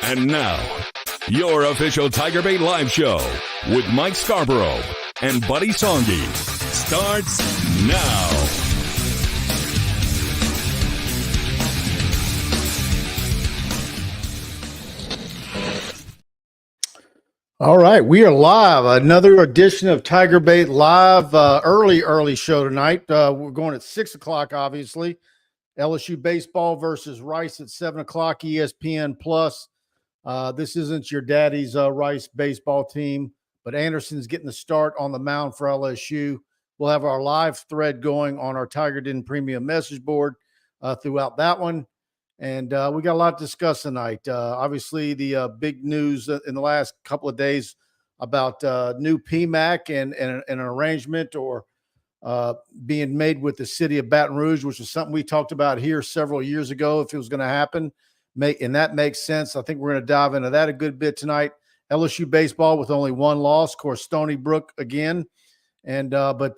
And now, your official TigerBait live show with Mike Scarborough and Buddy Songy starts now. All right, we are live. Another edition of TigerBait Live. Early show tonight. We're going at 6 o'clock, obviously. LSU baseball versus Rice at 7 o'clock, ESPN Plus. This isn't your daddy's Rice baseball team, but Anderson's getting the start on the mound for LSU. We'll have our live thread going on our Tiger Den Premium message board throughout that one. And we got a lot to discuss tonight. Obviously, the big news in the last couple of days about new PMAC and an arrangement or being made with the city of Baton Rouge, which is something we talked about here several years ago if it was going to happen. And that makes sense. I think we're going to dive into that a good bit tonight. LSU baseball with only one loss. Of course, Stony Brook again. And but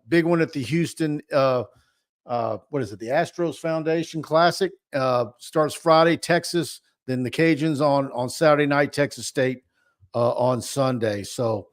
big one at the Houston what is it? The Astros Foundation Classic starts Friday, Texas, then the Cajuns on Saturday night, Texas State on Sunday. So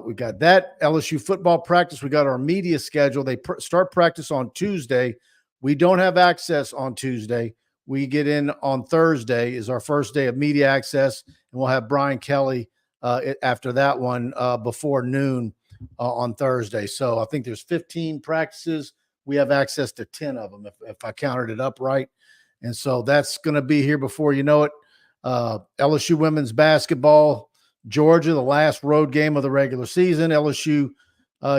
we got that LSU football practice. We got our media schedule. They start practice on Tuesday. We don't have access on Tuesday. We get in on Thursday is our first day of media access, and we'll have Brian Kelly after that one before noon on Thursday. So I think there's 15 practices. We have access to 10 of them, if I counted it up right. And so that's going to be here before you know it. LSU women's basketball, Georgia, the last road game of the regular season. LSU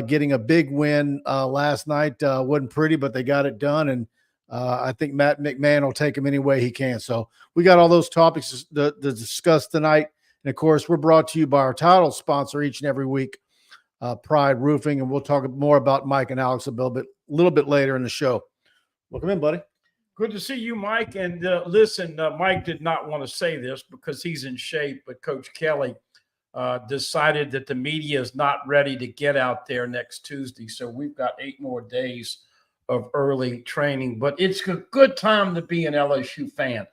getting a big win last night. Wasn't pretty, but they got it done. And I think Matt McMahon will take him any way he can. So we got all those topics to discuss tonight. And, of course, we're brought to you by our title sponsor each and every week, Pride Roofing. And we'll talk more about Mike and Alex a little bit later in the show. Welcome in, buddy. Good to see you, Mike. And listen, Mike did not want to say this because he's in shape, but Coach Kelly decided that the media is not ready to get out there next Tuesday. So we've got 8 more days of early training, but it's a good time to be an LSU fan.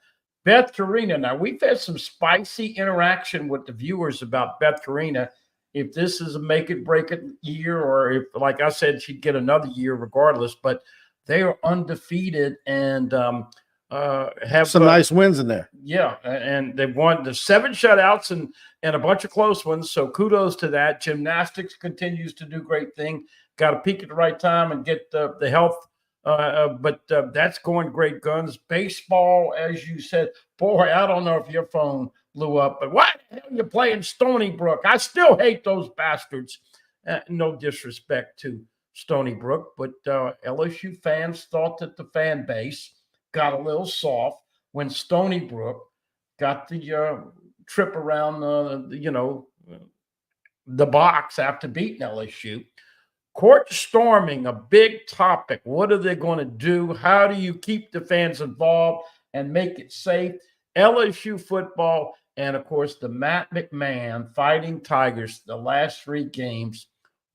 Beth Carina. Now, we've had some spicy interaction with the viewers about Beth Carina. If this is a make it break it year, or if, like I said, she'd get another year regardless, but they are undefeated and have some nice wins in there. Yeah. And they've won the 7 shutouts and a bunch of close ones. So kudos to that. Gymnastics continues to do great thing. Got to peak at the right time and get the health. But that's going great guns. Baseball, as you said, boy, I don't know if your phone blew up, but why the hell are you playing Stony Brook? I still hate those bastards. No disrespect to Stony Brook, but LSU fans thought that the fan base got a little soft when Stony Brook got the trip around the box after beating LSU. Court storming, a big topic. What are they going to do? How do you keep the fans involved and make it safe? LSU football, and, of course, the Matt McMahon Fighting Tigers, the last 3 games,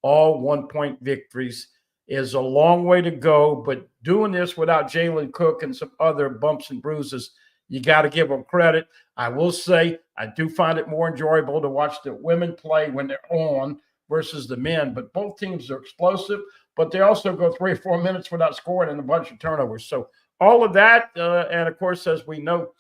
all 1-point victories, is a long way to go. But doing this without Jalen Cook and some other bumps and bruises, you got to give them credit. I will say I do find it more enjoyable to watch the women play when they're on versus the men. But both teams are explosive, but they also go 3 or 4 minutes without scoring and a bunch of turnovers. So all of that, and, of course, as we know,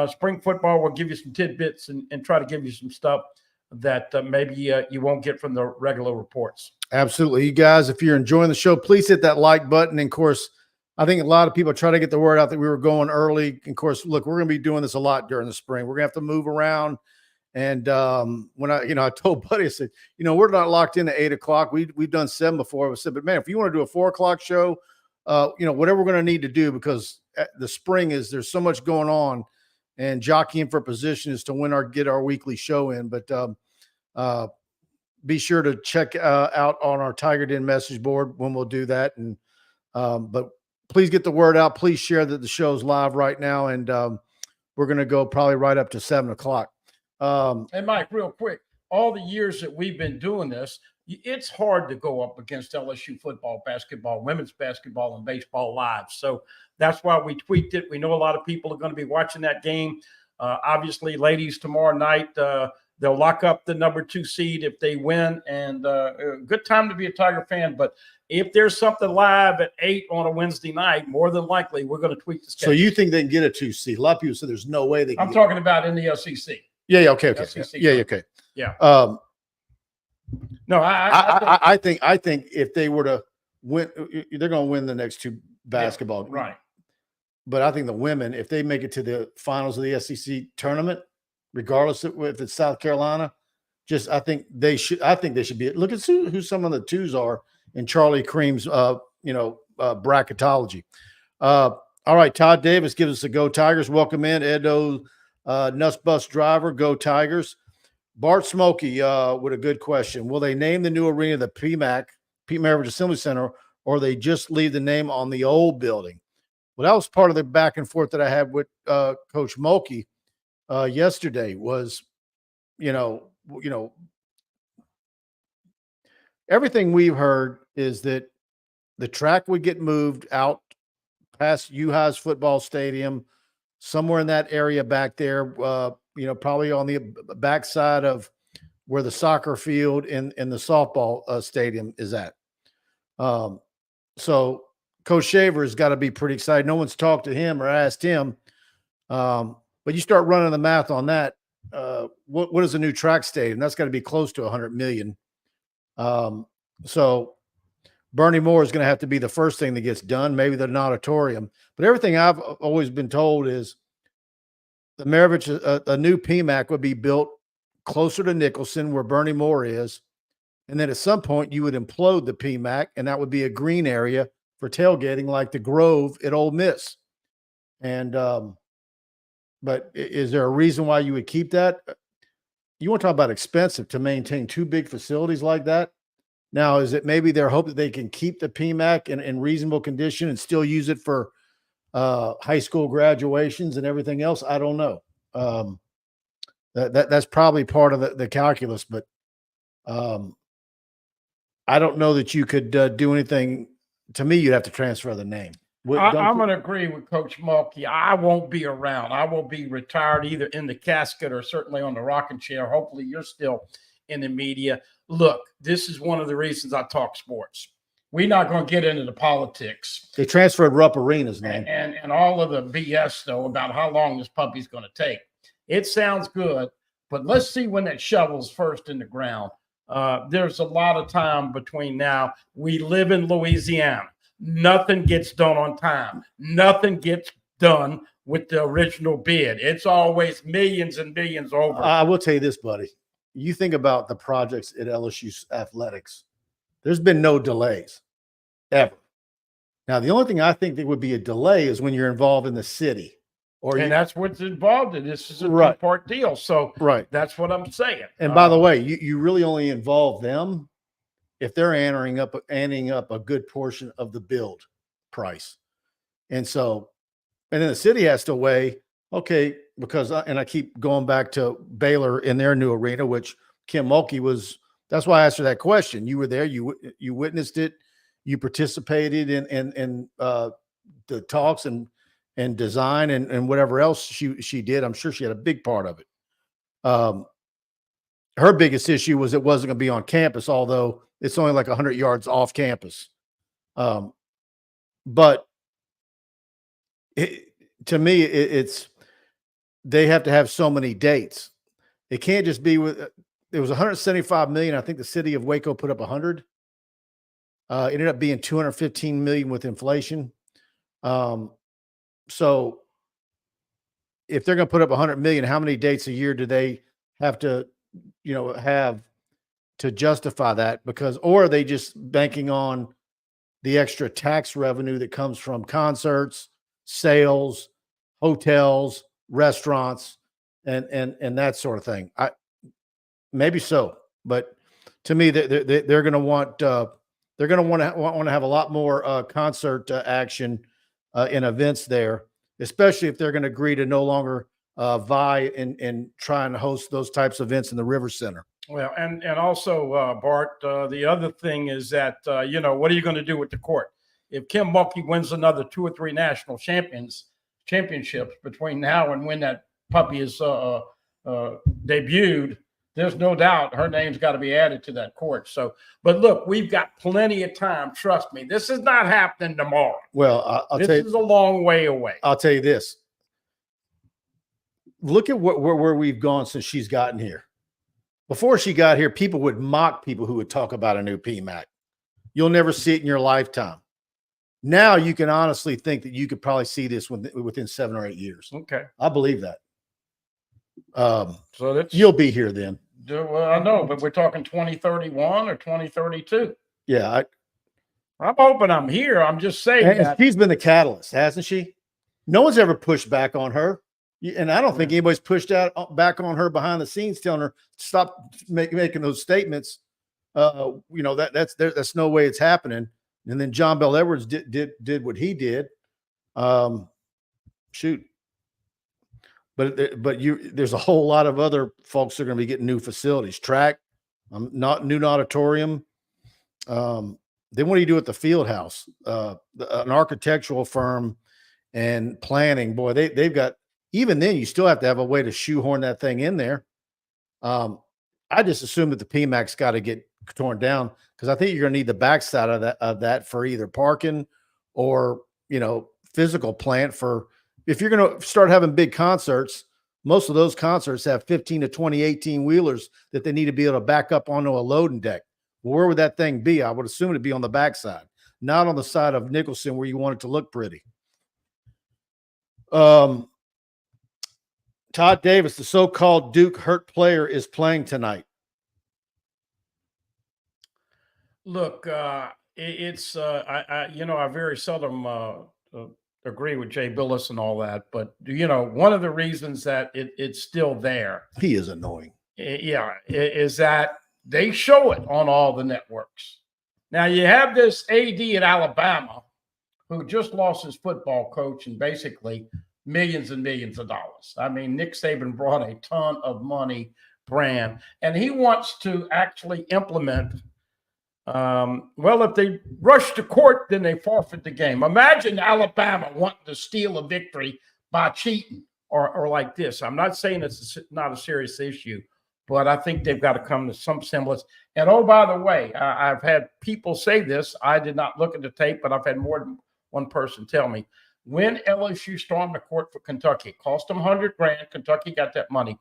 spring football will give you some tidbits and try to give you some stuff that maybe you won't get from the regular reports. Absolutely. You guys, if you're enjoying the show, please hit that like button. And, of course, I think a lot of people try to get the word out that we were going early. And, of course, look, we're going to be doing this a lot during the spring. We're going to have to move around. And when I told Buddy, I said, we're not locked in at 8 o'clock. We've done 7 before. I said, but man, if you want to do a 4 o'clock show, whatever we're going to need to do, because the spring there's so much going on, and jockeying for position is to get our weekly show in. But be sure to check out on our Tiger Den message board when we'll do that. And but please get the word out. Please share that the show's live right now, and we're going to go probably right up to 7 o'clock. And Mike, real quick, all the years that we've been doing this, it's hard to go up against LSU football, basketball, women's basketball, and baseball live. So that's why we tweaked it. We know a lot of people are going to be watching that game. Obviously, ladies, tomorrow night, they'll lock up the number 2 seed if they win. And good time to be a Tiger fan. But if there's something live at 8 on a Wednesday night, more than likely we're going to tweak the schedule. So you think they can get a 2 seed? A lot of people say there's no way they can. I'm talking about in the SEC. Yeah, okay. SEC yeah, okay. Yeah. No, I think if they were to win, they're going to win the next 2 basketball games. Right. But I think the women, if they make it to the finals of the SEC tournament, regardless of if it's South Carolina, I think they should be. Look at who some of the 2s are in Charlie Cream's bracketology. All right, Todd Davis gives us a Go Tigers. Welcome in, Edo Nuts Bus Driver. Go Tigers. Bart Smokey with a good question. Will they name the new arena the PMAC, Pete Maravich Assembly Center, or they just leave the name on the old building? Well, that was part of the back and forth that I had with Coach Mulkey yesterday. Was, everything we've heard is that the track would get moved out past UHi's football stadium, somewhere in that area back there. Probably on the backside of where the soccer field and the softball stadium is at. So Coach Shaver has got to be pretty excited. No one's talked to him or asked him. But you start running the math on that. What is a new track stadium? That's got to be close to $100 million. So Bernie Moore is going to have to be the first thing that gets done. Maybe the auditorium. But everything I've always been told is the Maravich, a new PMAC would be built closer to Nicholson, where Bernie Moore is. And then at some point you would implode the PMAC, and that would be a green area for tailgating, like the Grove at Ole Miss. And but is there a reason why you would keep that? You want to talk about expensive to maintain 2 big facilities like that? Now, is it maybe their hope that they can keep the PMAC in reasonable condition and still use it for high school graduations and everything else? I don't know. That's probably part of the calculus, but I don't know that you could do anything. To me, you'd have to transfer the name. I'm going to agree with Coach Mulkey. I won't be around. I will be retired either in the casket or certainly on the rocking chair. Hopefully you're still in the media. Look, this is one of the reasons I talk sports. We're not going to get into the politics. They transferred Rupp Arena's name. And all of the BS, though, about how long this puppy's going to take. It sounds good, but let's see when that shovel's first in the ground. There's a lot of time between now. We live in Louisiana. Nothing gets done on time. Nothing gets done with the original bid. It's always millions and millions over. I will tell you this, buddy. You think about the projects at LSU athletics. There's been no delays ever. Now, the only thing I think that would be a delay is when you're involved in the city. And that's what's involved in this. Is a right. two-part deal. So right. That's what I'm saying. And by the way, you really only involve them if they're anteing up a good portion of the build price. And then the city has to weigh, okay, because I keep going back to Baylor in their new arena, which Kim Mulkey was. That's why I asked her that question. You were there, you witnessed it, you participated in the talks and design and whatever else she did. I'm sure she had a big part of it. Her biggest issue was it wasn't going to be on campus, although it's only like 100 yards off campus. But to me, it's they have to have so many dates. It can't just be with. It was 175 million. I think the city of Waco put up 100. It ended up being 215 million with inflation. So if they're going to put up 100 million, how many dates a year do they have to, have to justify that? Or are they just banking on the extra tax revenue that comes from concerts, sales, hotels, restaurants, and that sort of thing? Maybe so, but to me, they're going to want to have a lot more concert action in events there, especially if they're going to agree to no longer vie in trying to host those types of events in the River Center. Well, and also, Bart, the other thing is that, what are you going to do with the court? If Kim Mulkey wins another 2 or 3 national championships between now and when that puppy is debuted, there's no doubt her name's got to be added to that court. So, but look, we've got plenty of time. Trust me, this is not happening tomorrow. Well, this is a long way away. I'll tell you this. Look at where we've gone since she's gotten here. Before she got here, people would mock people who would talk about a new PMAC. You'll never see it in your lifetime. Now you can honestly think that you could probably see this within 7 or 8 years. Okay. I believe that. So that's, you'll be here then. Well, I know, but we're talking 2031 or 2032. Yeah. I'm hoping I'm here. I'm just saying that. She's been the catalyst, hasn't she? No one's ever pushed back on her. And I don't think anybody's pushed back on her behind the scenes, telling her stop making those statements. That's no way it's happening. And then John Bell Edwards did what he did. Shoot. But there's a whole lot of other folks that are going to be getting new facilities, track, not new auditorium. Then what do you do at the field house? An architectural firm and planning, boy, they've got, even then you still have to have a way to shoehorn that thing in there. I just assume that the PMAC's got to get torn down, because I think you're going to need the backside of that for either parking or, physical plant for, if you're going to start having big concerts. Most of those concerts have 15 to 20 18-wheelers that they need to be able to back up onto a loading deck. Well, where would that thing be? I would assume it'd be on the backside, not on the side of Nicholson where you want it to look pretty. Todd Davis, the so-called Duke hurt player, is playing tonight. Look, I very seldom agree with Jay Billis and all that, but one of the reasons that it's still there, he is annoying. Is that they show it on all the networks. Now you have this AD at Alabama who just lost his football coach and basically millions and millions of dollars. I mean, Nick Saban brought a ton of money brand, and he wants to actually implement. If they rush to court, then they forfeit the game. Imagine Alabama wanting to steal a victory by cheating or like this. I'm not saying it's not a serious issue, but I think they've got to come to some semblance. And oh, by the way, I've had people say this. I did not look at the tape, but I've had more than one person tell me, when LSU stormed the court for Kentucky, it cost them $100,000. Kentucky got that money,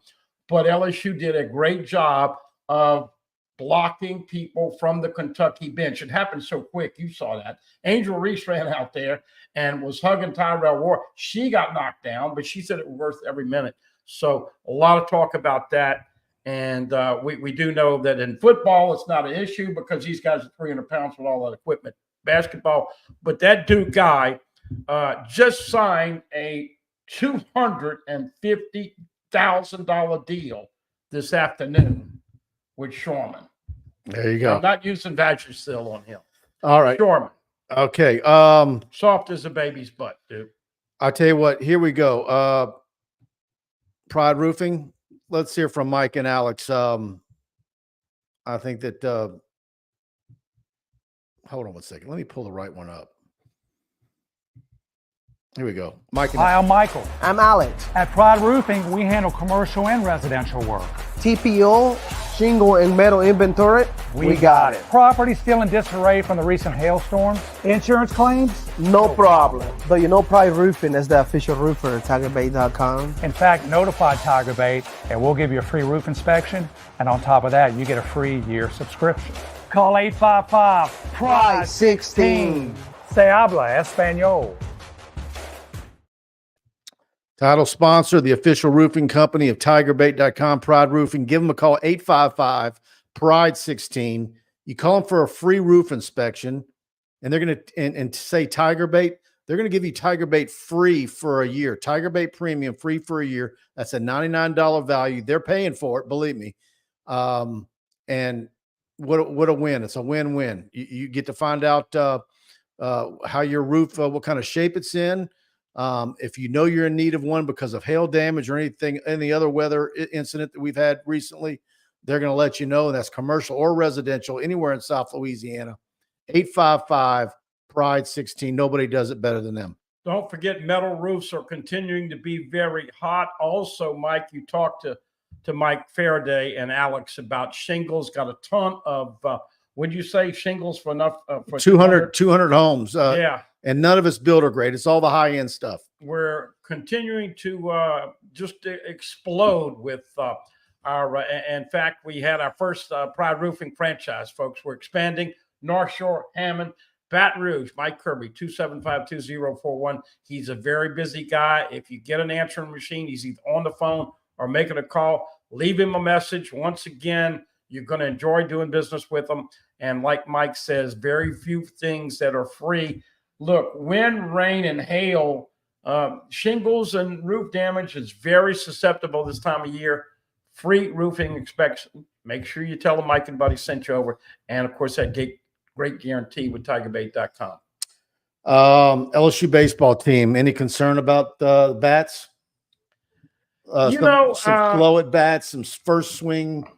but LSU did a great job of blocking people from the Kentucky bench. It happened so quick. You saw that. Angel Reese ran out there and was hugging Tyrell Ward. She got knocked down, but she said it was worth every minute. So a lot of talk about that. And we do know that in football, it's not an issue because these guys are 300 pounds with all that equipment. Basketball. But that Duke guy just signed a $250,000 deal this afternoon with Shorman. There you go. I'm not using Vagisil on him. All right. Shorman. Okay. Soft as a baby's butt, dude. I'll tell you what, here we go. Pride Roofing. Let's hear from Mike and Alex. I think that hold on one second. Let me pull the right one up. Here we go. Mike. Hi, I'm Michael. I'm Alex. At Pride Roofing, we handle commercial and residential work. TPO, shingle, and metal inventory. We got it. Property still in disarray from the recent hailstorms. Insurance claims? No problem. But Pride Roofing is the official roofer at TigerBait.com. In fact, notify TigerBait, and we'll give you a free roof inspection. And on top of that, you get a free year subscription. Call 855-PRIDE-16. Se habla Espanol. Title sponsor, the official roofing company of TigerBait.com, Pride Roofing. Give them a call, 855-PRIDE-16. You call them for a free roof inspection, and they're going to and say TigerBait. They're going to give you TigerBait free for a year. TigerBait Premium free for a year. That's a $99 value. They're paying for it, believe me. And what a win. It's a win-win. You get to find out how your roof, what kind of shape it's in. If you know you're in need of one because of hail damage or any other weather incident that we've had recently, they're going to let you know. And that's commercial or residential anywhere in South Louisiana. 855-PRIDE-16. Nobody does it better than them. Don't forget, metal roofs are continuing to be very hot. Also, Mike, you talked to Mike Faraday and Alex about shingles. Got a ton of, would you say shingles for enough? For 200 homes. Yeah. And none of it's builder grade. It's all the high end stuff. We're continuing to just explode with our, in fact, we had our first Pride Roofing franchise, folks. We're expanding North Shore, Hammond, Baton Rouge, Mike Kirby, 275-2041. He's a very busy guy. If you get an answering machine, he's either on the phone or making a call. Leave him a message. Once again, you're going to enjoy doing business with him. And like Mike says, very few things that are free. Look, wind, rain, and hail, shingles and roof damage is very susceptible this time of year. Free roofing inspection. Make sure you tell them Mike and Buddy sent you over. And, of course, that great guarantee with TigerBait.com. LSU baseball team, any concern about the bats? Some slow at bats, some first swing.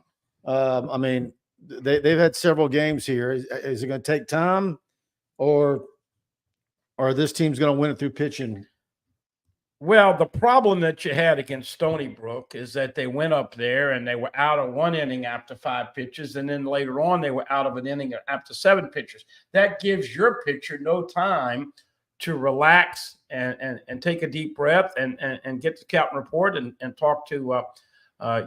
I mean, they've had several games here. Is it going to take time, or this team's going to win it through pitching? Well, the problem that you had against Stony Brook is that they went up there and they were out of one inning after 5 pitches, and then later on they were out of an inning after 7 pitches. That gives your pitcher no time to relax and take a deep breath and get the scouting report and talk to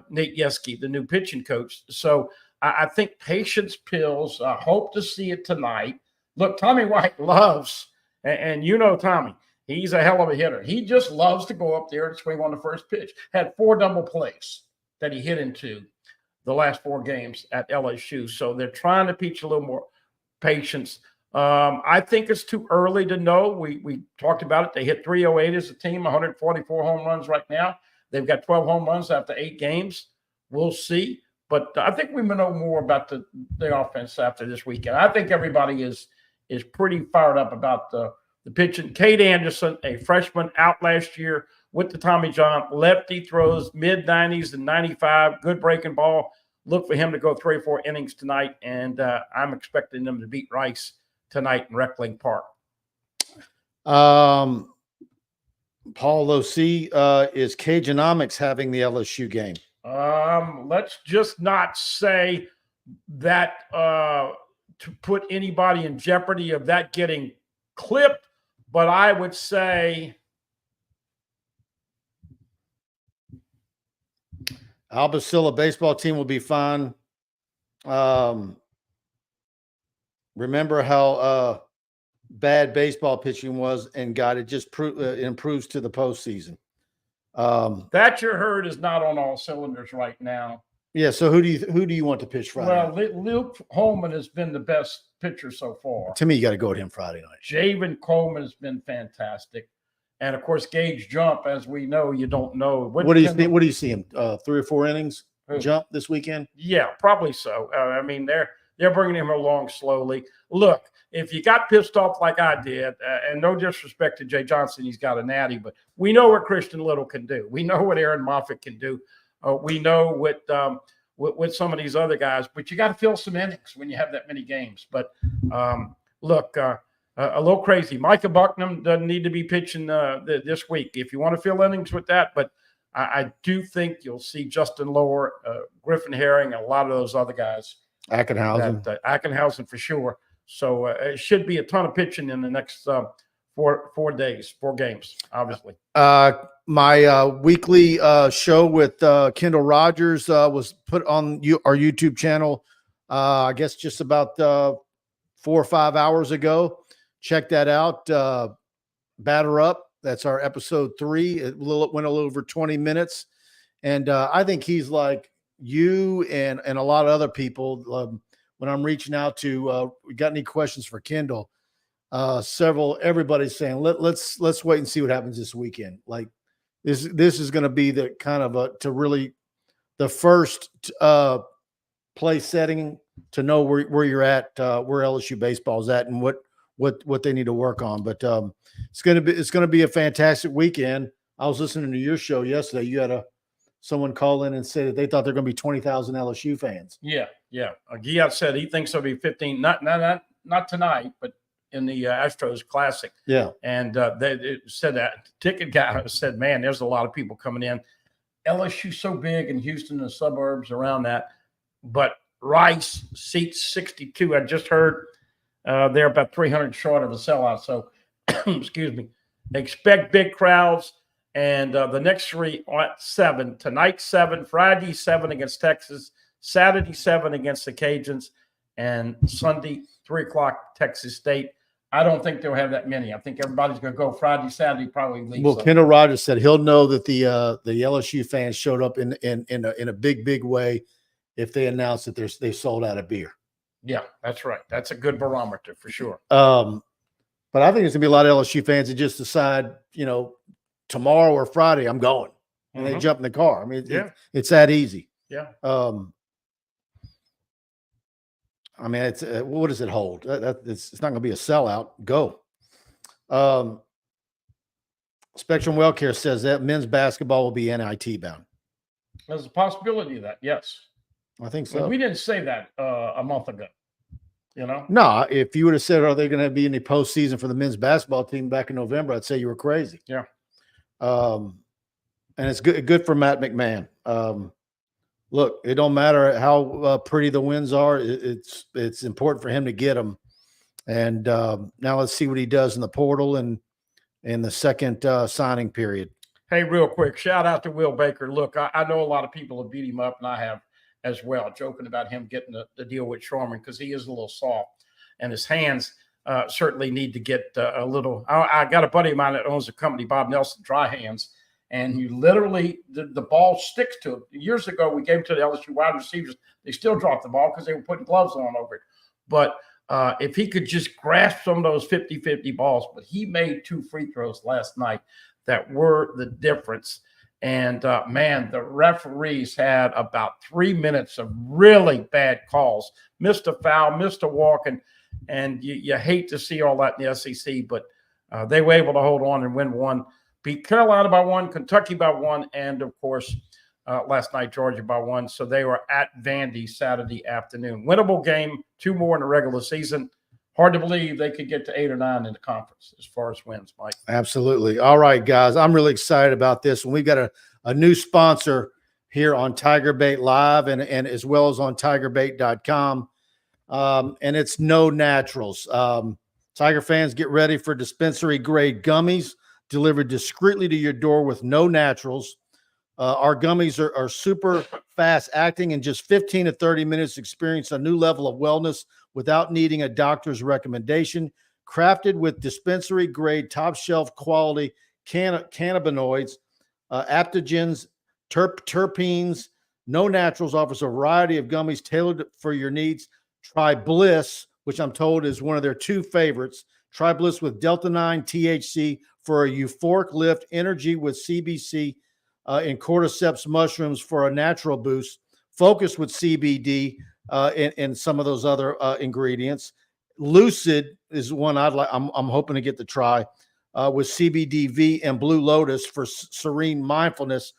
Nate Yeske, the new pitching coach. So I think patience pills. I hope to see it tonight. Look, Tommy White loves, and you know Tommy, he's a hell of a hitter. He just loves to go up there and swing on the first pitch. Had 4 double plays that he hit into the last 4 games at LSU. So they're trying to teach a little more patience. I think it's too early to know. We talked about it. They hit 308 as a team, 144 home runs right now. They've got 12 home runs after 8 games. We'll see. But I think we may know more about the offense after this weekend. I think everybody is pretty fired up about the pitching. Cade Anderson, a freshman out last year with the Tommy John, lefty, throws mid-90s and 95, good breaking ball. Look for him to go 3 or 4 innings tonight, and I'm expecting them to beat Rice tonight in Reckling Park. Paul Loci, is Cagenomics having the LSU game? Let's just not say that to put anybody in jeopardy of that getting clipped, but I would say Albacilla baseball team will be fine. Remember how bad baseball pitching was, and God, it just improves to the postseason. Thatcher Hurd is not on all cylinders right now. Yeah. So who do you want to pitch Friday? Well, Luke Holman has been the best pitcher so far. To me, you got to go with him Friday night. Javen Coleman has been fantastic, and of course, Gage Jump. As we know, you don't know what do you think. What do you see him? 3 or 4 innings jump this weekend? Yeah, probably so. I mean, they're bringing him along slowly. Look, if you got pissed off like I did, and no disrespect to Jay Johnson, he's got a natty, but we know what Christian Little can do. We know what Aaron Moffitt can do. We know what some of these other guys, but you got to fill some innings when you have that many games. But look, a little crazy. Micah Bucknam doesn't need to be pitching this week if you want to fill innings with that. But I do think you'll see Justin Lower, Griffin Herring, and a lot of those other guys. Ackenhausen for sure. So it should be a ton of pitching in the next 4 games, obviously. My weekly show with Kendall Rogers was put on our YouTube channel, I guess just about 4 or 5 hours ago. Check that out. Batter Up. That's our episode 3. It went a little over 20 minutes. And I think he's like you and a lot of other people. When I'm reaching out to, we got any questions for Kendall? Everybody's saying, let's wait and see what happens this weekend. Like this is going to be the kind of the first play setting to know where you're at, where LSU baseball is at, and what they need to work on. But it's going to be a fantastic weekend. I was listening to your show yesterday. You had someone call in and say that they thought there are going to be 20,000 LSU fans. Yeah. Giat said he thinks there'll be 15. Not tonight, but in the Astros Classic. Yeah. And they said that ticket guy said, man, there's a lot of people coming in. LSU so big in Houston and the suburbs around that. But Rice seats 62. I just heard they're about 300 short of a sellout. So, excuse me, expect big crowds. And the next three at 7. Tonight, 7. Friday, 7 against Texas. Saturday, 7 against the Cajuns. And Sunday, 3 o'clock, Texas State. I don't think they'll have that many. I think everybody's going to go Friday, Saturday, probably leave. Well, Kendall Rogers said he'll know that the LSU fans showed up in a big way if they announce that they sold out of beer. Yeah, that's right. That's a good barometer for sure. But I think there's gonna be a lot of LSU fans that just decide, tomorrow or Friday I'm going, and they jump in the car. I mean, it's that easy. Yeah. I mean, it's what does it hold? It's not going to be a sellout. Go. Spectrum Wellcare says that men's basketball will be NIT bound. There's a possibility of that. Yes, I think so. We didn't say that a month ago. No, if you would have said, are they going to be any postseason for the men's basketball team back in November, I'd say you were crazy. Yeah. And it's good for Matt McMahon. Look, it don't matter how pretty the wins are. It's important for him to get them. And now let's see what he does in the portal and in the second signing period. Hey, real quick, shout out to Will Baker. Look, I know a lot of people have beat him up, and I have as well, joking about him getting the deal with Shorman because he is a little soft, and his hands certainly need to get a little. I got a buddy of mine that owns a company, Bob Nelson, Dry Hands. And you literally, the ball sticks to it. Years ago, we gave it to the LSU wide receivers. They still dropped the ball because they were putting gloves on over it. But if he could just grasp some of those 50-50 balls, but he made 2 free throws last night that were the difference. And, man, the referees had about 3 minutes of really bad calls. Missed a foul, missed a walk, and you hate to see all that in the SEC, but they were able to hold on and win one. Beat Carolina by 1, Kentucky by 1, and, of course, last night, Georgia by 1. So they were at Vandy Saturday afternoon. Winnable game, 2 more in the regular season. Hard to believe they could get to 8 or 9 in the conference as far as wins, Mike. Absolutely. All right, guys. I'm really excited about this. And we've got a new sponsor here on TigerBait Live and as well as on TigerBait.com. And it's KnowNaturals. Tiger fans, get ready for dispensary-grade gummies delivered discreetly to your door with KnowNaturals. Our gummies are super fast acting. In just 15 to 30 minutes, experience a new level of wellness without needing a doctor's recommendation. Crafted with dispensary grade, top shelf quality cannabinoids, adaptogens, terpenes. KnowNaturals offers a variety of gummies tailored for your needs. Try BLISS, which I'm told is one of their 2 favorites. Try BLISS with Delta-9 THC for a euphoric lift, energy with CBC and cordyceps mushrooms for a natural boost, focus with CBD and some of those other ingredients. LUCID is one I'm hoping to get to try with CBDV and Blue Lotus for serene mindfulness.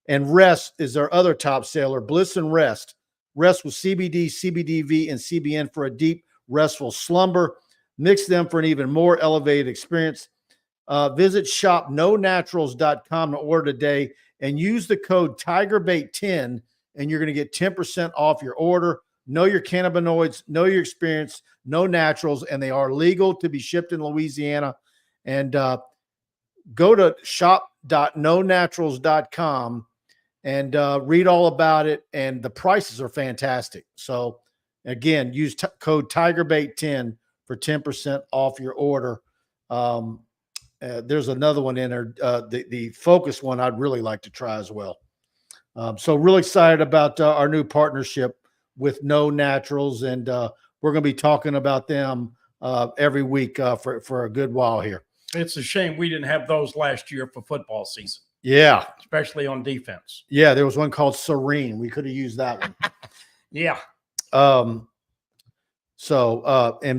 And Rest is their other top seller, BLISS and Rest. Rest with CBD, CBDV, and CBN for a deep, restful slumber. Mix them for an even more elevated experience. Visit shop knownaturals.com to order today and use the code TigerBait10 and you're going to get 10% off your order. Know your cannabinoids, know your experience, KnowNaturals, and they are legal to be shipped in Louisiana. And go to shop.knownaturals.com and read all about it. And the prices are fantastic. So again, use code TigerBait10 for 10% off your order. There's another one in there, the focus one I'd really like to try as well. So really excited about our new partnership with KnowNaturals, and we're going to be talking about them every week for a good while here. It's a shame we didn't have those last year for football season. Yeah. Especially on defense. Yeah, there was one called Serene. We could have used that one. Yeah. And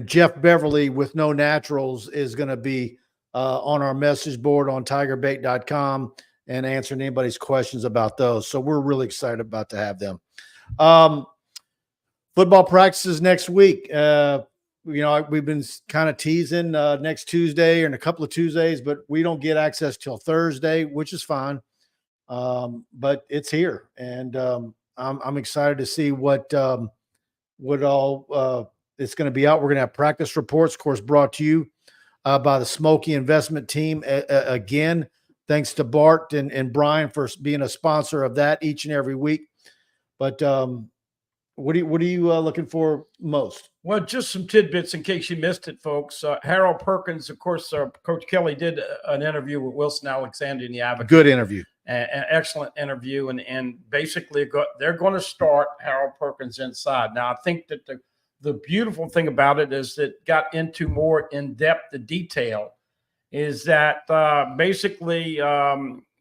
Jeff Beverly with KnowNaturals is going to be on our message board on TigerBait.com and answering anybody's questions about those. So we're really excited about to have them. Football practices next week. we've been kind of teasing next Tuesday and a couple of Tuesdays, but we don't get access till Thursday, which is fine. But it's here, and I'm excited to see what all it's going to be out. We're going to have practice reports, of course, brought to you by the Smoky Investment Team. Again, thanks to Bart and Brian for being a sponsor of that each and every week. But what are you looking for most? Well, just some tidbits in case you missed it, folks. Harold Perkins, of course, Coach Kelly did an interview with Wilson Alexander in the Advocate. Good interview. An excellent interview. And basically they're going to start Harold Perkins inside. Now, I think that the beautiful thing about it is that got into more in-depth detail is that basically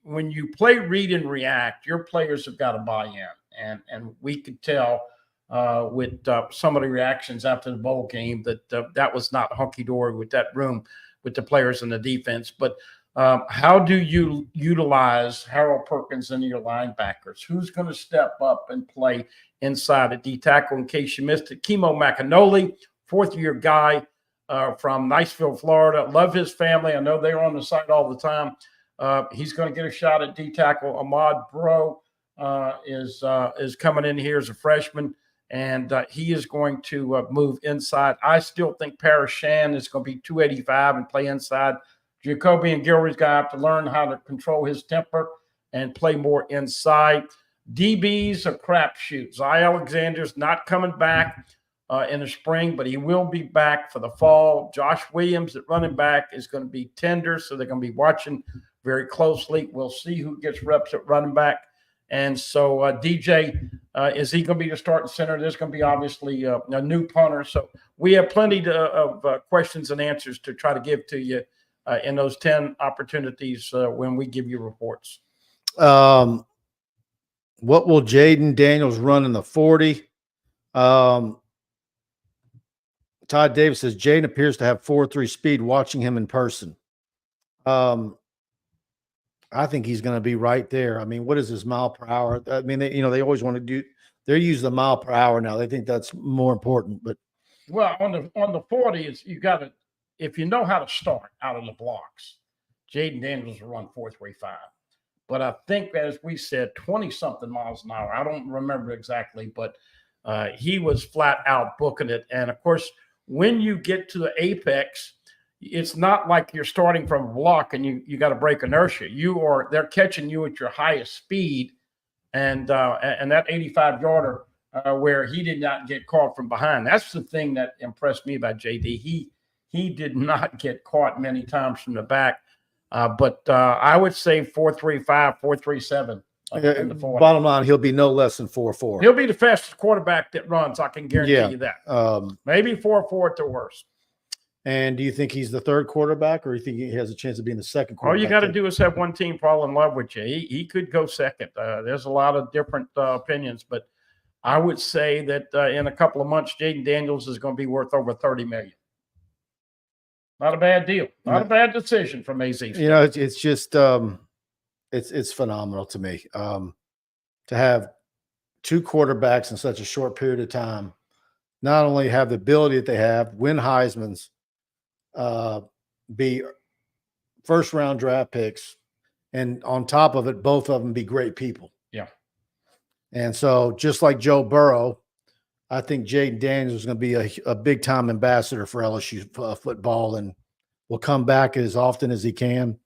when you play read and react, your players have got to buy in. And we could tell with some of the reactions after the bowl game that that was not hunky-dory with that room with the players and the defense. But how do you utilize Harold Perkins and your linebackers? Who's going to step up and play inside at D tackle? In case you missed it, Kimo Macanoli, fourth-year guy from Niceville, Florida. Love his family. I know they're on the site all the time. He's going to get a shot at D tackle. Ahmad Bro is coming in here as a freshman, and he is going to move inside. I still think Parrish Shan is going to be 285 and play inside. Jacoby and Gilroy's going to have to learn how to control his temper and play more inside. DB's a crapshoot. Zy Alexander's not coming back in the spring, but he will be back for the fall. Josh Williams at running back is going to be tender, so they're going to be watching very closely. We'll see who gets reps at running back. And so DJ, is he going to be the starting center? There's going to be obviously a new punter. So we have plenty of questions and answers to try to give to you in those 10 opportunities when we give you reports. What will Jaden Daniels run in the 40? Todd Davis says Jaden appears to have 4.3 speed watching him in person. I think he's going to be right there. I mean, what is his mile per hour? I mean, they always want to do, they're using the mile per hour now. They think that's more important, but. Well, on the 40, it's, you got to, if you know how to start out of the blocks, Jaden Daniels will run 4.35. But I think, as we said, 20-something miles an hour. I don't remember exactly, but he was flat out booking it. And, of course, when you get to the apex, it's not like you're starting from a block and you got to break inertia. They're catching you at your highest speed, and that 85-yarder where he did not get caught from behind. That's the thing that impressed me about JD. He did not get caught many times from the back. But I would say 4.35, 4.37. Bottom line, he'll be no less than 4.4. He'll be the fastest quarterback that runs. I can guarantee you that. Maybe 4.4 at the worst. And do you think he's the third quarterback, or do you think he has a chance of being the second quarterback? All you got to do is have one team fall in love with you. He could go second. There's a lot of different opinions, but I would say that in a couple of months, Jaden Daniels is going to be worth over $30 million. Not a bad deal. Not a bad decision from AZ. It's just it's phenomenal to me to have two quarterbacks in such a short period of time. Not only have the ability that they have, win Heisman's, be first-round draft picks, and on top of it, both of them be great people. Yeah. And so, just like Joe Burrow, I think Jaden Daniels is going to be a big-time ambassador for LSU football, and will come back as often as he can.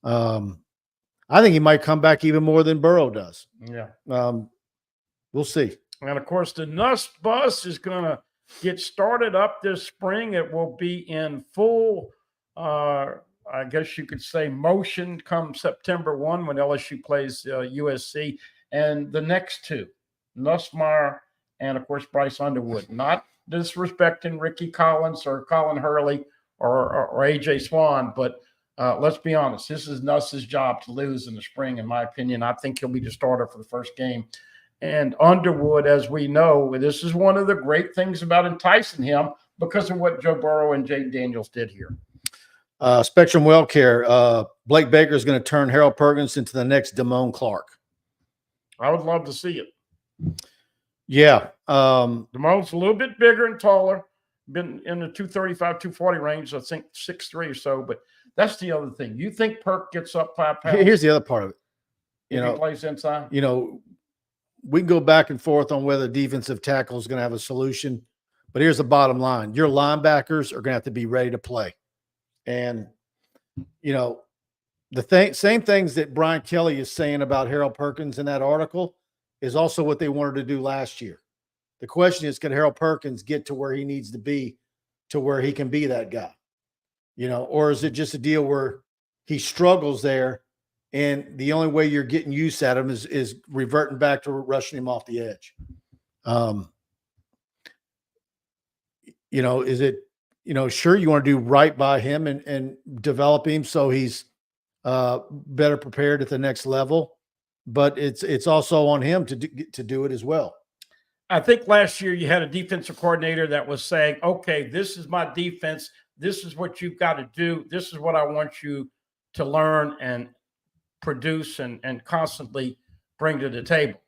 I think he might come back even more than Burrow does. Yeah. We'll see. And, of course, the Nuss bus is going to get started up this spring. It will be in full, I guess you could say, motion come September 1 when LSU plays USC. And the next two, Nussmeier and, of course, Bryce Underwood. Not disrespecting Ricky Collins or Colin Hurley or A.J. Swan, but let's be honest. This is Nuss's job to lose in the spring, in my opinion. I think he'll be the starter for the first game. And Underwood, as we know, this is one of the great things about enticing him because of what Joe Burrow and Jaden Daniels did here. Spectrum Well Care. Blake Baker is going to turn Harold Perkins into the next Damone Clark. I would love to see it. Yeah. Damone's a little bit bigger and taller. been in the 235, 240 range, I think 6'3" or so. But that's the other thing. You think Perk gets up 5 pounds? Here's the other part of it. If he plays inside? We can go back and forth on whether defensive tackle is going to have a solution, but here's the bottom line. Your linebackers are going to have to be ready to play. And, same things that Brian Kelly is saying about Harold Perkins in that article is also what they wanted to do last year. The question is, can Harold Perkins get to where he needs to be to where he can be that guy? Or is it just a deal where he struggles there and the only way you're getting use at him is reverting back to rushing him off the edge? Is it, sure, you want to do right by him and develop him so he's better prepared at the next level, but it's also on him to do it as well. I think last year you had a defensive coordinator that was saying, okay, this is my defense. This is what you've got to do. This is what I want you to learn and produce and constantly bring to the table.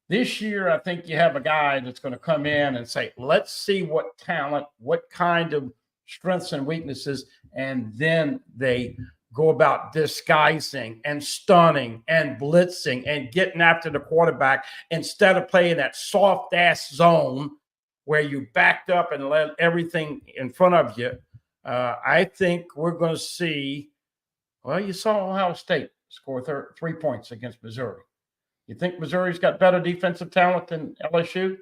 This year, I think you have a guy that's going to come in and say, let's see what talent, what kind of strengths and weaknesses, and then they go about disguising and stunning and blitzing and getting after the quarterback instead of playing that soft-ass zone where you backed up and let everything in front of you. I think we're going to see, well, you saw Ohio State score 3 points against Missouri. You think Missouri's got better defensive talent than LSU?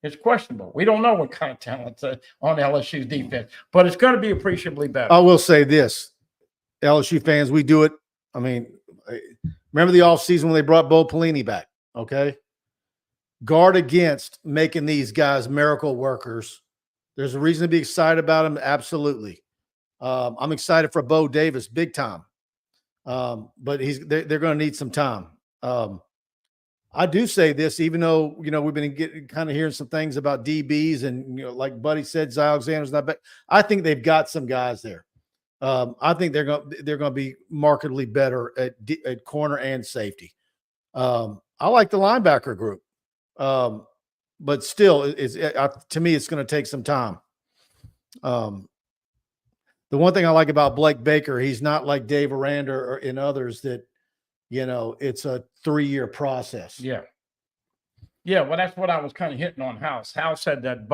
It's questionable. We don't know what kind of talent's on LSU's defense, but it's going to be appreciably better. I will say this. LSU fans, we do it. I mean, remember the offseason when they brought Bo Pelini back, okay? Guard against making these guys miracle workers. There's a reason to be excited about them, absolutely. I'm excited for Bo Davis, big time. But they're going to need some time. I do say this, even though, we've been kind of hearing some things about DBs and, like Buddy said, Zy Alexander's not back. I think they've got some guys there. I think they're going to be markedly better at corner and safety. I like the linebacker group, but still, to me, it's going to take some time. The one thing I like about Blake Baker, he's not like Dave Aranda or in others that, it's a 3-year process. Yeah. Well, that's what I was kind of hitting on House. House had that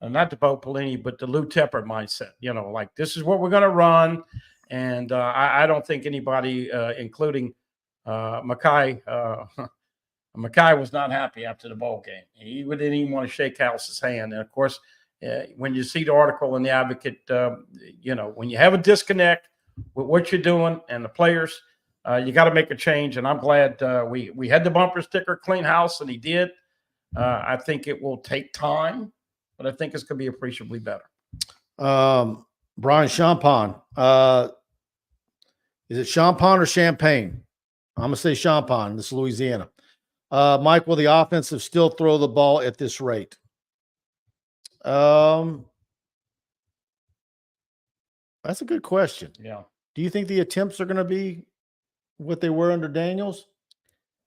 not the Bo Pelini, but the Lou Tepper mindset, like this is what we're going to run. And I don't think anybody, including Mackay was not happy after the bowl game. He didn't even want to shake House's hand. And of course, when you see the article in the Advocate, when you have a disconnect with what you're doing and the players, you got to make a change. And I'm glad we had the bumper sticker clean house, and he did. I think it will take time, but I think it's going to be appreciably better. Brian Champagne. Is it Champagne or Champagne? I'm going to say Champagne. This is Louisiana. Mike, will the offensive still throw the ball at this rate? That's a good question. Yeah. Do you think the attempts are going to be what they were under Daniels?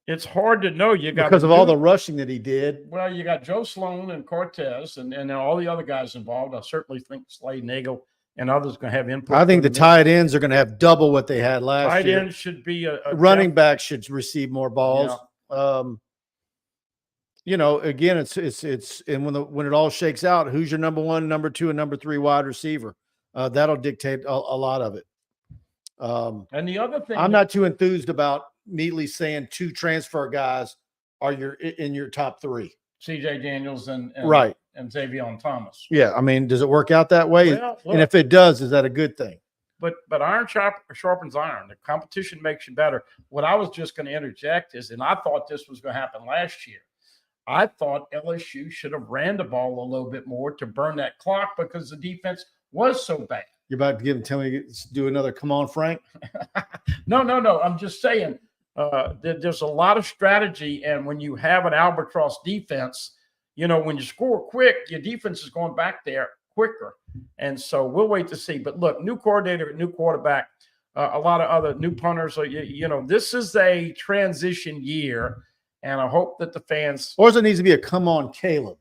It's hard to know. Because of all the rushing that he did. Well, you got Joe Sloan and Cortez and all the other guys involved. I certainly think Slade Nagel and others going to have input. I think the tight ends are going to have double what they had last year. Tight ends should be a running back should receive more balls. Yeah. Again, it's and when it all shakes out, who's your number 1, number 2, and number 3 wide receiver? That'll dictate a lot of it. And the other thing, I'm not too enthused about immediately saying 2 transfer guys are in your top 3. CJ Daniels and right. And Xavier Thomas. Yeah. I mean, does it work out that way? Well, look, and if it does, is that a good thing? But iron sharpens iron. The competition makes you better. What I was just going to interject is, and I thought this was going to happen last year, I thought LSU should have ran the ball a little bit more to burn that clock because the defense was so bad. You're about to tell me to do another come on, Frank? No. I'm just saying there's a lot of strategy. And when you have an albatross defense, when you score quick, your defense is going back there quicker. And so we'll wait to see. But look, new coordinator, new quarterback, a lot of other new punters. This is a transition year. And I hope that the fans. Or does it need to be a come on, Caleb?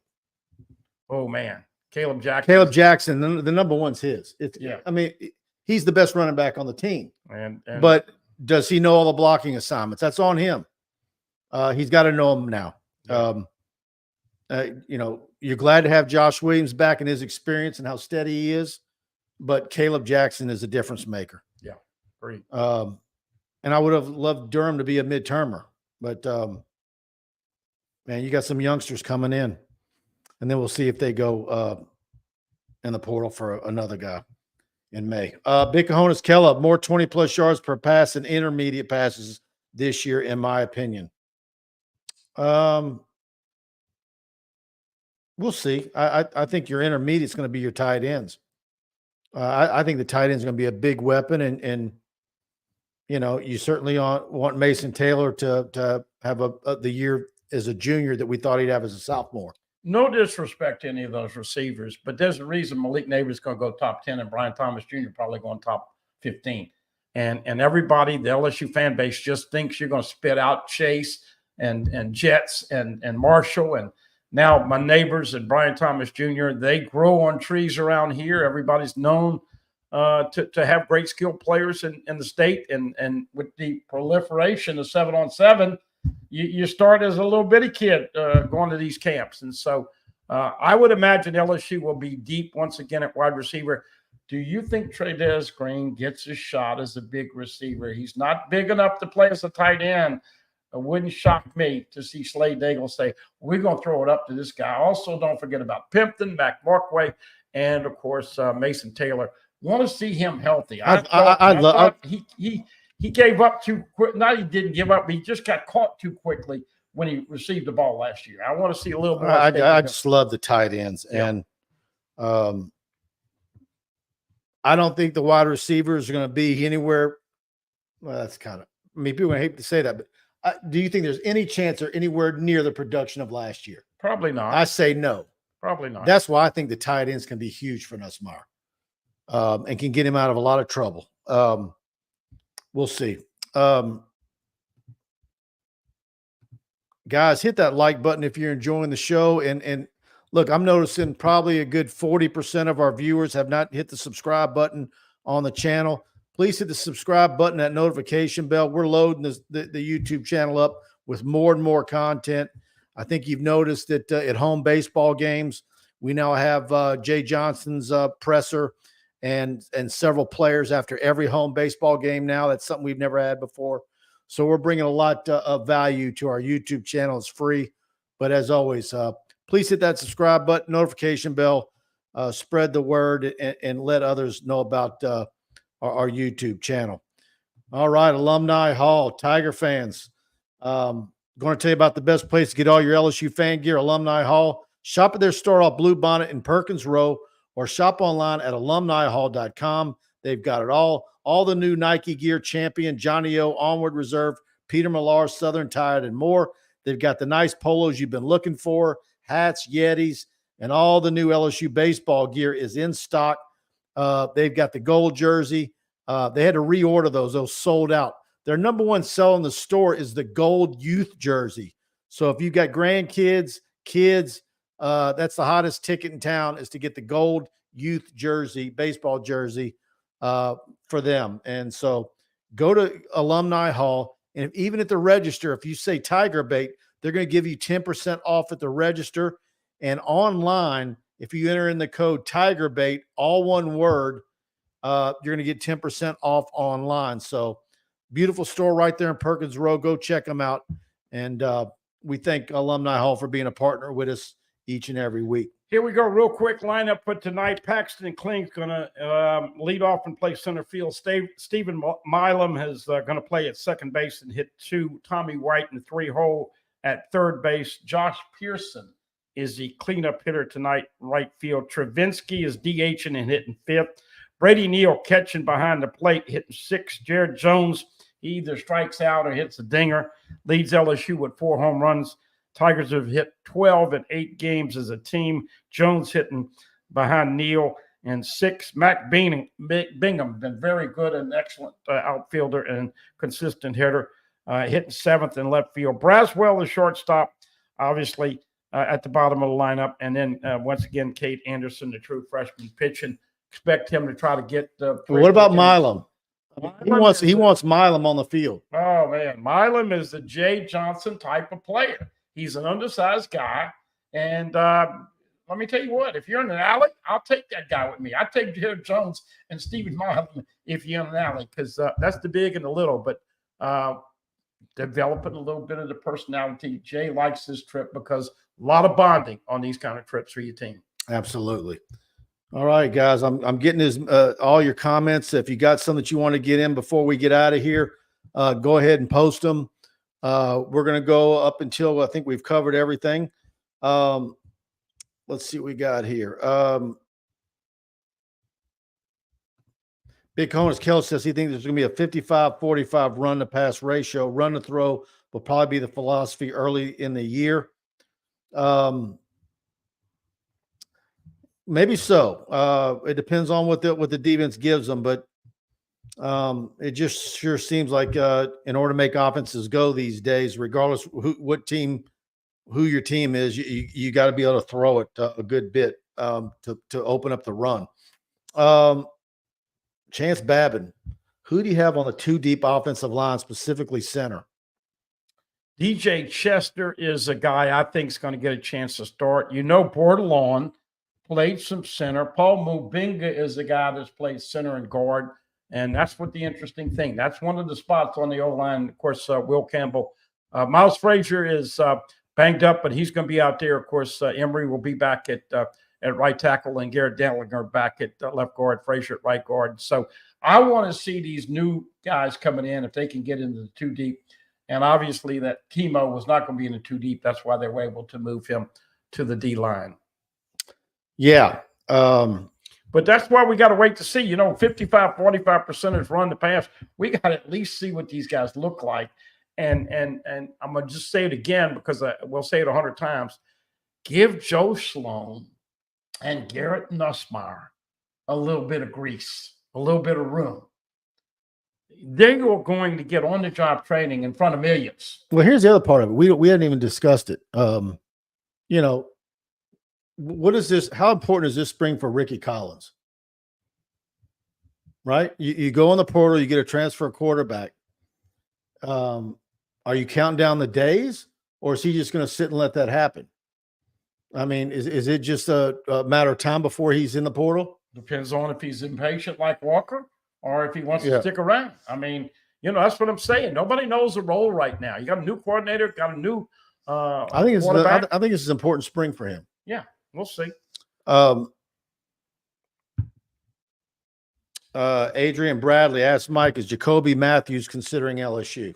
Oh, man. Caleb Jackson. Caleb Jackson, the number one's his. Yeah. I mean, he's the best running back on the team. And but does he know all the blocking assignments? That's on him. He's got to know them now. You know, you're glad to have Josh Williams back and his experience and how steady he is, but Caleb Jackson is a difference maker. Yeah, great. And I would have loved Durham to be a midtermer, but man, you got some youngsters coming in, and then we'll see if they go in the portal for another guy in May. Big Cojones Kellogg, more 20+ yards per pass and intermediate passes this year, in my opinion. We'll see. I think your intermediate is going to be your tight ends. I think the tight end is going to be a big weapon, and you know, you certainly want Mason Taylor to have the year as a junior that we thought he'd have as a sophomore. No disrespect to any of those receivers, but there's a reason Malik Neighbors is going to go top 10 and Brian Thomas Jr. probably going top 15. And everybody, the LSU fan base, just thinks you're going to spit out Chase and Jets and Marshall. And now my Neighbors and Brian Thomas Jr., they grow on trees around here. Everybody's known to have great skilled players in the state. And with the proliferation of 7-on-7, you start as a little bitty kid going to these camps. And so I would imagine LSU will be deep once again at wide receiver. Do you think Trey'Dez Green gets a shot as a big receiver? He's not big enough to play as a tight end. It wouldn't shock me to see Slade Daigle say, we're going to throw it up to this guy. Also, don't forget about Pimpton, Mac Markway, and, of course, Mason Taylor. Want to see him healthy. I thought he gave up too quick. Not he didn't give up, but he just got caught too quickly when he received the ball last year. I want to see a little more. I just love the tight ends. Yeah. And I don't think the wide receivers are going to be anywhere. Well, that's kind of, I mean, people hate to say that, but do you think there's any chance they're anywhere near the production of last year? Probably not. I say no. Probably not. That's why I think the tight ends can be huge for Nussmeier and can get him out of a lot of trouble. We'll see. Guys, hit that like button if you're enjoying the show. And look, I'm noticing probably a good 40% of our viewers have not hit the subscribe button on the channel. Please hit the subscribe button, that notification bell. We're loading the YouTube channel up with more and more content. I think you've noticed that at home baseball games, we now have Jay Johnson's presser and several players after every home baseball game now. That's something we've never had before. So we're bringing a lot of value to our YouTube channel. It's free. But as always, please hit that subscribe button, notification bell, spread the word, and let others know about our YouTube channel. All right, Alumni Hall, Tiger fans. Going to tell you about the best place to get all your LSU fan gear, Alumni Hall. Shop at their store off Bluebonnet in Perkins Row, or shop online at alumnihall.com. They've got it all. All the new Nike gear, Champion, Johnny O, Onward Reserve, Peter Millar, Southern Tide, and more. They've got the nice polos you've been looking for, hats, Yetis, and all the new LSU baseball gear is in stock. They've got the gold jersey. They had to reorder those. Those sold out. Their number one sell in the store is the gold youth jersey. So if you've got grandkids, kids, that's the hottest ticket in town, is to get the gold youth jersey, baseball jersey for them. And so go to Alumni Hall. And even at the register, if you say TigerBait, they're going to give you 10% off at the register. And online, if you enter in the code TigerBait, all one word, you're going to get 10% off online. So beautiful store right there in Perkins Row. Go check them out. And we thank Alumni Hall for being a partner with us each and every week. Here we go. Real quick lineup for tonight. Paxton Kling's going to lead off and play center field. Stephen Milam is going to play at second base and hit 2. Tommy White in the 3-hole at third base. Josh Pearson is the cleanup hitter tonight, right field. Travinsky is DHing and hitting 5th. Brady Neal catching behind the plate, hitting 6th. Jared Jones, he either strikes out or hits a dinger. Leads LSU with 4 home runs. Tigers have hit 12 in 8 games as a team. Jones hitting behind Neal and 6. Mac Bingham been very good and excellent outfielder and consistent hitter, hitting 7th in left field. Braswell, the shortstop, obviously at the bottom of the lineup. And then once again, Kate Anderson, the true freshman pitching. Expect him to try to get the. What about Milam? Milam He wants Milam on the field. Oh man, Milam is the Jay Johnson type of player. He's an undersized guy, and let me tell you what: if you're in an alley, I'll take that guy with me. I take Jared Jones and Stephen Milam if you're in an alley, because that's the big and the little. But developing a little bit of the personality. Jay likes this trip because a lot of bonding on these kind of trips for your team. Absolutely. All right, guys, I'm getting all your comments. If you got some that you want to get in before we get out of here, go ahead and post them. We're going to go up until I think we've covered everything. Let's see what we got here. Big Honus Kell says he thinks there's going to be a 55-45 run to pass ratio. Run to throw will probably be the philosophy early in the year. Maybe so. It depends on what the defense gives them, but it just sure seems like in order to make offenses go these days, regardless who your team is, you got to be able to throw it a good bit to open up the run. Chance Babin, who do you have on the 2 deep offensive line, specifically center? DJ Chester is a guy I think is going to get a chance to start. Bordelon played some center. Paul Mubinga is a guy that's played center and guard, and that's what the interesting thing. That's one of the spots on the O-line. Of course, Will Campbell. Miles Frazier is banged up, but he's going to be out there. Of course, Emery will be back at right tackle, and Garrett Dellinger back at left guard, Frazier at right guard. So I want to see these new guys coming in if they can get into the 2 deep. And obviously that Chemo was not going to be in the 2 deep. That's why they were able to move him to the D line. Yeah. But that's why we got to wait to see, 55-45% is run to pass. We got to at least see what these guys look like. And I'm going to just say it again, because we'll say it 100 times. Give Joe Sloan and Garrett Nussmeier a little bit of grease, a little bit of room. They are going to get on-the-job training in front of millions. Well, here's the other part of it. We hadn't even discussed it. What is this? How important is this spring for Ricky Collins? Right? You go in the portal, you get a transfer quarterback. Are you counting down the days, or is he just going to sit and let that happen? I mean, is it just a matter of time before he's in the portal? Depends on if he's impatient like Walker or if he wants to stick around. I mean, that's what I'm saying. Nobody knows the role right now. You got a new coordinator, got a new I think this is an important spring for him. Yeah, we'll see. Adrian Bradley asked Mike, is Jacoby Matthews considering LSU?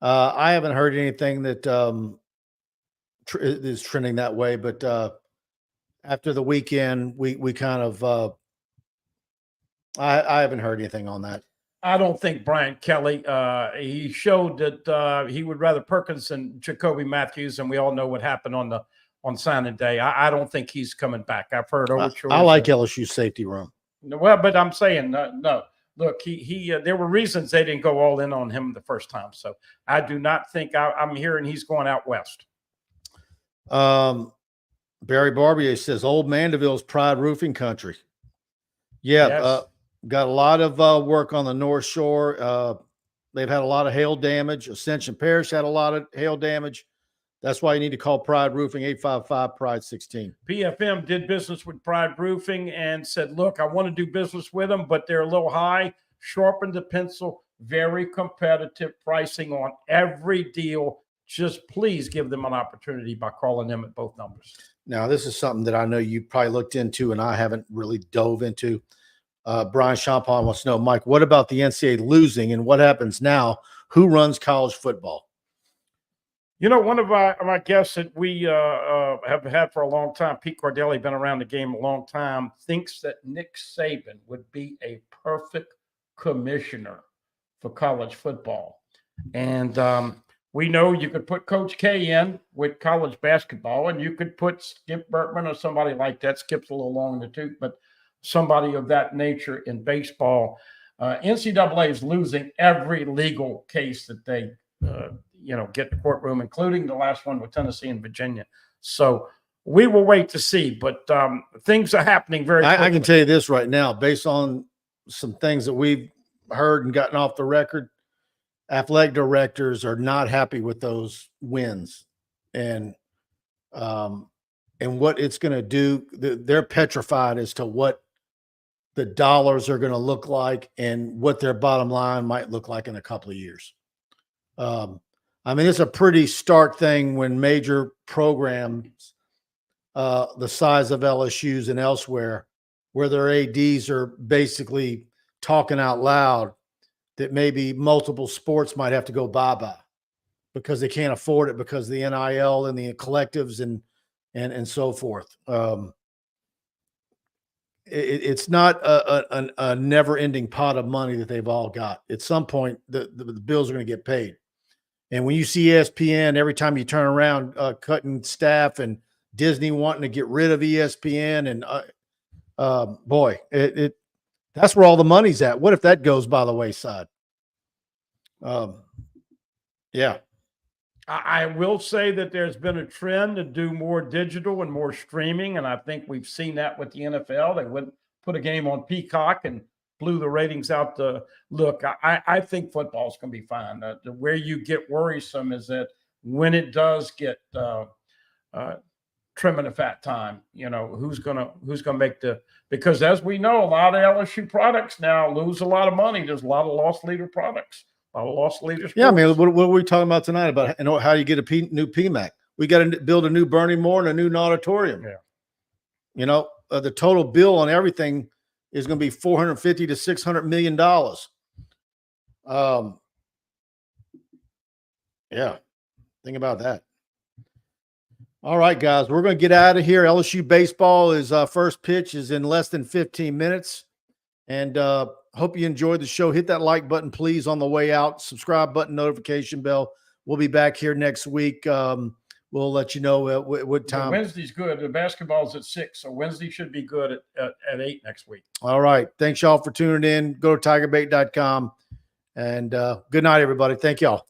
I haven't heard anything that is trending that way, but after the weekend, we kind of I haven't heard anything on that. I don't think Brian Kelly, he showed that he would rather Perkins than Jacoby Matthews, and we all know what happened on signing day. I don't think he's coming back. I've heard overtures. I like LSU's safety room. Well, but I'm saying no. Look, he there were reasons they didn't go all in on him the first time. So I do not think I'm hearing he's going out west. Barry Barbier says Old Mandeville's Pride Roofing Country. Yeah, yes. Got a lot of work on the North Shore. They've had a lot of hail damage. Ascension Parish had a lot of hail damage. That's why you need to call Pride Roofing, 855-PRIDE-16. PFM did business with Pride Roofing and said, look, I want to do business with them, but they're a little high. Sharpen the pencil. Very competitive pricing on every deal. Just please give them an opportunity by calling them at both numbers. Now, this is something that I know you probably looked into and I haven't really dove into. Brian Champagne wants to know, Mike, what about the NCAA losing and what happens now? Who runs college football? One of my guests that we have had for a long time, Pete Cordelli, been around the game a long time, thinks that Nick Saban would be a perfect commissioner for college football. And we know you could put Coach K in with college basketball, and you could put Skip Bertman or somebody like that. Skip's a little long in the tooth, but somebody of that nature in baseball. NCAA is losing every legal case that they get in the courtroom, including the last one with Tennessee and Virginia. So we will wait to see, but things are happening very quickly. I can tell you this right now, based on some things that we've heard and gotten off the record, athletic directors are not happy with those wins, and what it's going to do. They're petrified as to what the dollars are going to look like and what their bottom line might look like in a couple of years. I mean, it's a pretty stark thing when major programs, the size of LSU's and elsewhere, where their ADs are basically talking out loud that maybe multiple sports might have to go bye-bye because they can't afford it because of the NIL and the collectives and so forth. It's not a never-ending pot of money that they've all got. At some point, the bills are going to get paid. And when you see ESPN, every time you turn around, cutting staff, and Disney wanting to get rid of ESPN, and boy, that's where all the money's at. What if that goes by the wayside? Yeah. I will say that there's been a trend to do more digital and more streaming, and I think we've seen that with the NFL. They wouldn't put a game on Peacock and blew the ratings out. Look, I think football's going to be fine. Where you get worrisome is that when it does get trimming the fat time, who's gonna make because as we know, a lot of LSU products now lose a lot of money. There's a lot of loss leader products. A lot of loss leaders. Yeah, I mean, what are we talking about tonight? About how you get a new PMAC? We got to build a new Bernie Moore and a new auditorium. Yeah. The total bill on everything is going to be $450 to $600 million. Yeah, think about that. All right, guys, we're going to get out of here. LSU baseball is first pitch is in less than 15 minutes, and hope you enjoyed the show. Hit that like button, please, on the way out. Subscribe button, notification bell. We'll be back here next week. We'll let you know what time. Wednesday's good. The basketball's at 6, so Wednesday should be good at 8 next week. All right. Thanks, y'all, for tuning in. Go to TigerBait.com. And good night, everybody. Thank y'all.